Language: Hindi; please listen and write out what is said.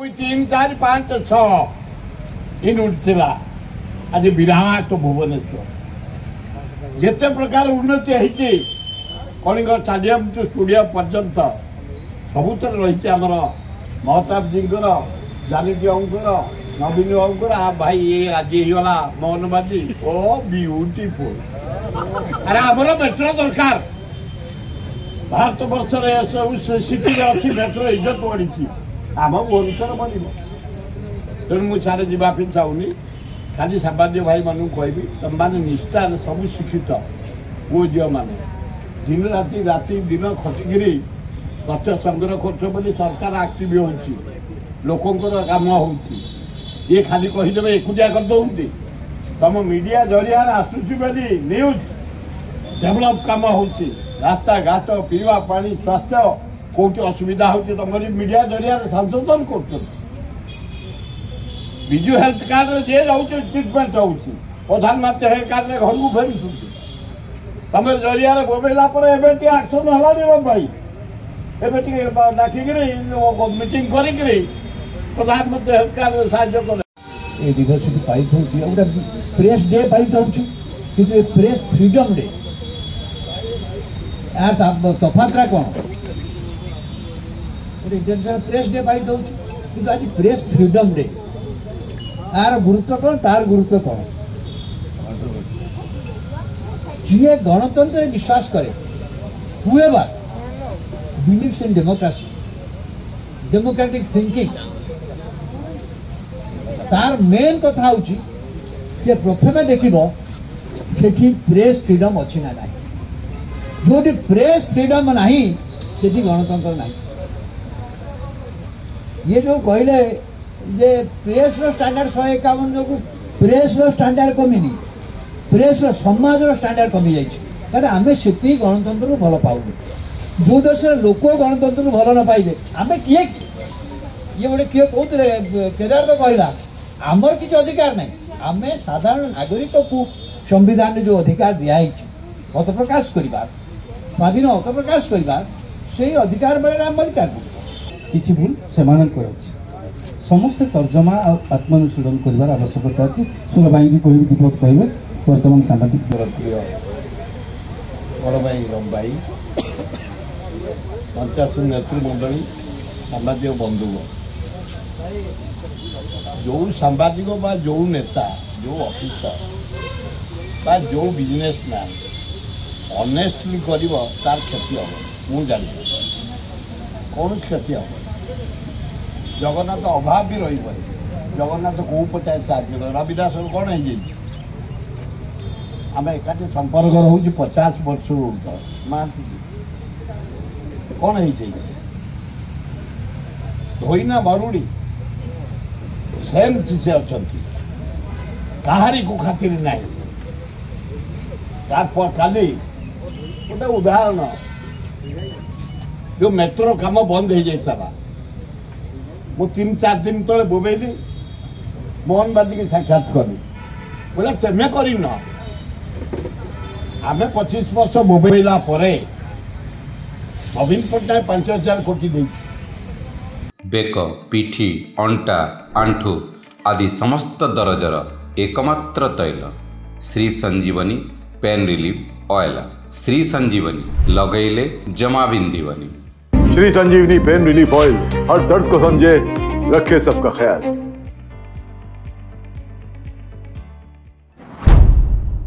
3 4 5 6 यूनिट आज विराट भुवनेश्वर जिते प्रकार उन्नति है कलिंग स्टाडियम टू स्टूडियम पर्यंत सबुत रही आमर महताब जी जानकी बाबूर नवीन बाबूर भाई ये राजी होगा मोहन बाजी ओ ब्यूटीफुल अरे आमर मेट्रो दरकार भारत वर्ष सब सिटी अच्छी मेट्रो इज्जत बढ़ी आम भुवनेश्वर बन तेणु मुझे सारे जावाई चाहूनी खाली सांबादिक भाई मानू कहबी तुम मैंने निष्ठा सब शिक्षित पुओ झील मैंने दिन राति राति दिन खटिकी तथ्य संग्रह कर सरकार आक्टिव हो लोकंर कम हो ये खाली कहीदे एकुटिया करदे तुम मीडिया जरिया आसूसी बोली न्यूज डेभलप कम हो रास्ता घाट पीवा पानी स्वास्थ्य कौटी असुविधा होती तुम मीडिया जरिया संशोधन कर विजु हेल्थ कार्ड जे जाऊँ ट्रिटमेंट हो प्रधानमंत्री हेल्थ कार्ड घर को फेर तुम जरिया बोबेला एक्शन है भाई एवं डाकिक मीटिंग कर प्रधानमंत्री हेल्थ कार्ड साहय कर दिवस पाई गोटे प्रेस डे पाई कि प्रेस फ्रीडम डे तफातरा कौन इंटरनेशनल प्रेस डे पाई कि आज प्रेस फ्रीडम डे यार गुरुत्व कौन तार गुरुत्व कौन जी गणतंत्र विश्वास करे whoever believes in democracy democratic thinking तार मेन कथा हूँ से प्रथम देखो से प्रेस फ्रीडम अच्छी ना जो प्रेस फ्रीडम नहीं से गणतंत्र नहीं ये जो कहले जे प्रेस रो स्टैंडर्ड 151 जो प्रेस रो स्टैंडर्ड कमी प्रेस रो समाज रो स्टैंडर्ड कमी जाइए आम से गणतंत्र भल पाऊँ जो देश लोक गणतंत्र भल न पाइबे आम किए ये गोटे किए कहते केदार तो कहला आमर किसी अधिकार नहीं आम साधारण नागरिक को संविधान जो अधिकार दिखाई मत प्रकाश कर स्वाधीन मत प्रकाश कर से अधिकार बेले आम अधिकार किसी भूल से समस्ते तर्जमा और आत्मनुशीलन कर आवश्यकता अच्छी सुरभाई भी कह दीपक कहे बर्तमान सांबादिक प्रिय बड़ भाई रम भाई पंचायत नेतृमंडली सांबादिक बंधु जो सांबादिक जो नेता जो ऑफिसर जो बिजनेसमैन ऑनेस्टली कर तार क्षति हम मुझे जानी कौन क्षति हम जगन्नाथ अभाव भी रही जगन्नाथ कौ पचास साहय रविदास कौन है आम एकाठी संपर्क रोज 50 वर्ष महांती कौन है धोईना मरुड़ी सेम से अच्छा कहारी को खातिर ना काली गोटे उदाहरण जो मेट्रो काम बंद हो जाता मु 3 4 दिन तले बोबेली मोहन बाजी की साक्षात करी बोले तेमे करन आम 25 वर्ष बोबेला नवीन पट्टनायक 5000 कोटी दे बेक पिठी अंटा आंठू आदि समस्त दरजर एकमात्र तैल श्री संजीवनी पेन रिलीफ ऑयल श्री संजीवनी लगैले जमा बिंदीवनी। श्री संजीवनी पेन रिलीफ ऑयल हर दर्द को समझे रखे सबका ख्याल।